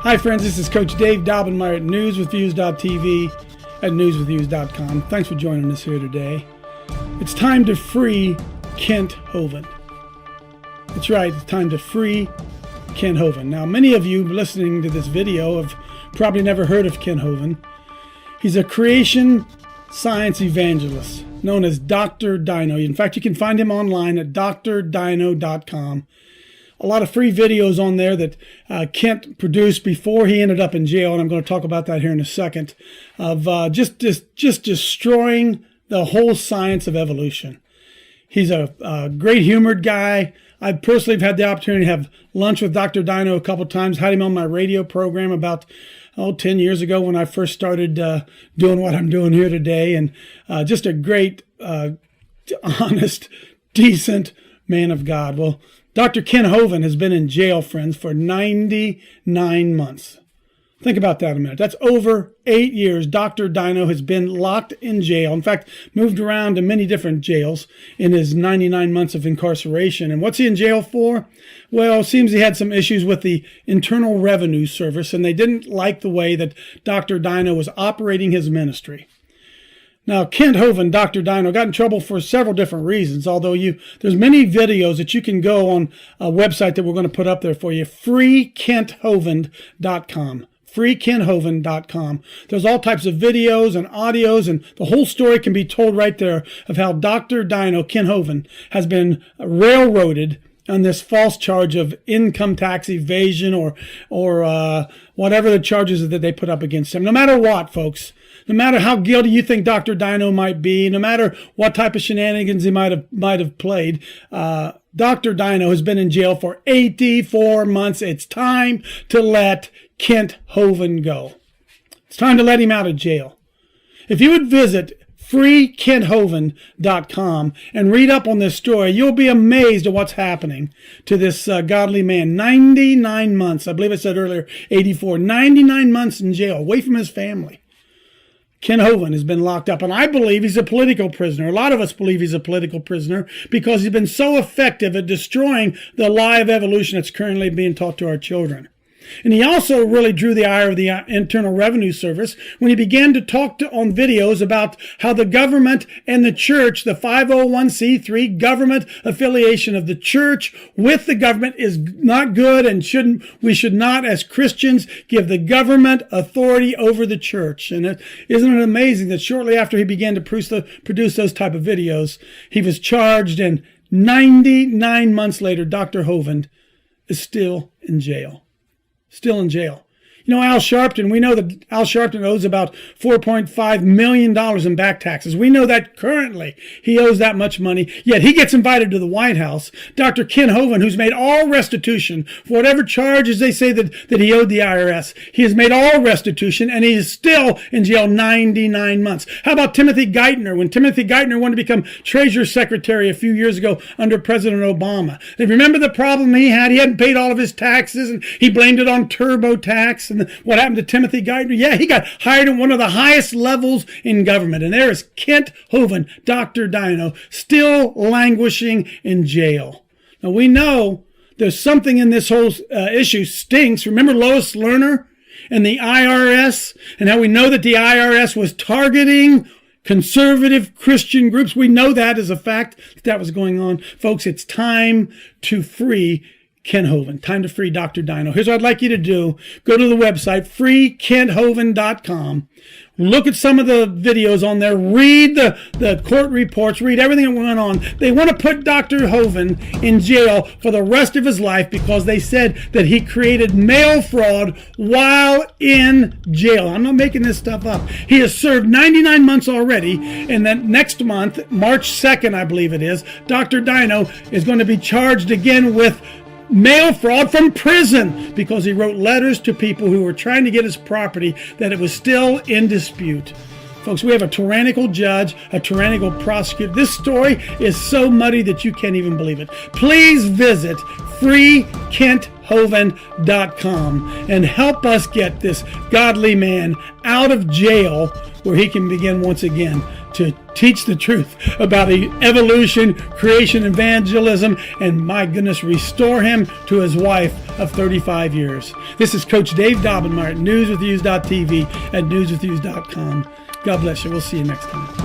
Hi friends, this is Coach Dave Daubenmeyer at newswithviews.tv at newswithviews.com. Thanks for joining us here today. It's time to free Kent Hovind. That's right, it's time to free Kent Hovind. Now, many of you listening to this video have probably never heard of Kent Hovind. He's a Creation Science Evangelist, known as Dr. Dino. In fact, you can find him online at drdino.com. A lot of free videos on there that Kent produced before he ended up in jail, and I'm going to talk about that here in a second, of just destroying the whole science of evolution. He's a great humored guy. I personally have had the opportunity to have lunch with Dr. Dino a couple times, had him on my radio program about 10 years ago when I first started doing what I'm doing here today, and just a great, honest, decent man of God. Well, Dr. Kent Hovind has been in jail, friends, for 99 months. Think about that a minute. That's over 8 years. Dr. Dino has been locked in jail. In fact, moved around to many different jails in his 99 months of incarceration. And what's he in jail for? Well, it seems he had some issues with the Internal Revenue Service, and they didn't like the way that Dr. Dino was operating his ministry. Now, Kent Hovind, Dr. Dino, got in trouble for several different reasons, although there's many videos that you can go on a website that we're going to put up there for you, freekenthovind.com. freekenthovind.com. There's all types of videos and audios, and the whole story can be told right there of how Dr. Dino, Kent Hovind, has been railroaded on this false charge of income tax evasion or whatever the charges that they put up against him. No matter what, folks, no matter how guilty you think Dr. Dino might be, no matter what type of shenanigans he might have played, Dr. Dino has been in jail for 84 months. It's time to let Kent Hovind go. It's time to let him out of jail. If you would visit freekenthovind.com and read up on this story, you'll be amazed at what's happening to this godly man. 99 months, I believe I said earlier, 84, 99 months in jail, away from his family. Kent Hovind has been locked up, and I believe he's a political prisoner. A lot of us believe he's a political prisoner because he's been so effective at destroying the lie of evolution that's currently being taught to our children. And he also really drew the ire of the Internal Revenue Service when he began to talk on videos about how the government and the church, the 501c3 government affiliation of the church with the government, is not good, and we should not, as Christians, give the government authority over the church. And isn't it amazing that shortly after he began to produce those type of videos, he was charged, and 99 months later, Dr. Hovind is still in jail. Still in jail. You know, Al Sharpton, we know that Al Sharpton owes about $4.5 million in back taxes. We know that currently he owes that much money, yet he gets invited to the White House. Dr. Kent Hovind, who's made all restitution for whatever charges they say that he owed the IRS, he has made all restitution, and he is still in jail 99 months. How about Timothy Geithner? When Timothy Geithner wanted to become Treasury Secretary a few years ago under President Obama, they remember the problem he had? He hadn't paid all of his taxes, and he blamed it on TurboTax. And what happened to Timothy Geithner? Yeah, he got hired at one of the highest levels in government. And there is Kent Hovind, Dr. Dino, still languishing in jail. Now, we know there's something in this whole issue stinks. Remember Lois Lerner and the IRS, and how we know that the IRS was targeting conservative Christian groups? We know that as a fact that was going on. Folks, it's time to free Kent Hovind. Time to free Dr. Dino. Here's what I'd like you to do. Go to the website, freekenthovind.com. Look at some of the videos on there. Read the court reports. Read everything that went on. They want to put Dr. Hovind in jail for the rest of his life because they said that he created mail fraud while in jail. I'm not making this stuff up. He has served 99 months already, and then next month, March 2nd, I believe it is, Dr. Dino is going to be charged again with mail fraud from prison because he wrote letters to people who were trying to get his property that it was still in dispute. Folks, we have a tyrannical judge, a tyrannical prosecutor. This story is so muddy that you can't even believe it. Please visit freekenthovind.com. Hovind.com, and help us get this godly man out of jail where he can begin once again to teach the truth about evolution, creation, evangelism, and my goodness, restore him to his wife of 35 years. This is Coach Dave Daubenmire at newswithviews.tv at newswithviews.com. God bless you. We'll see you next time.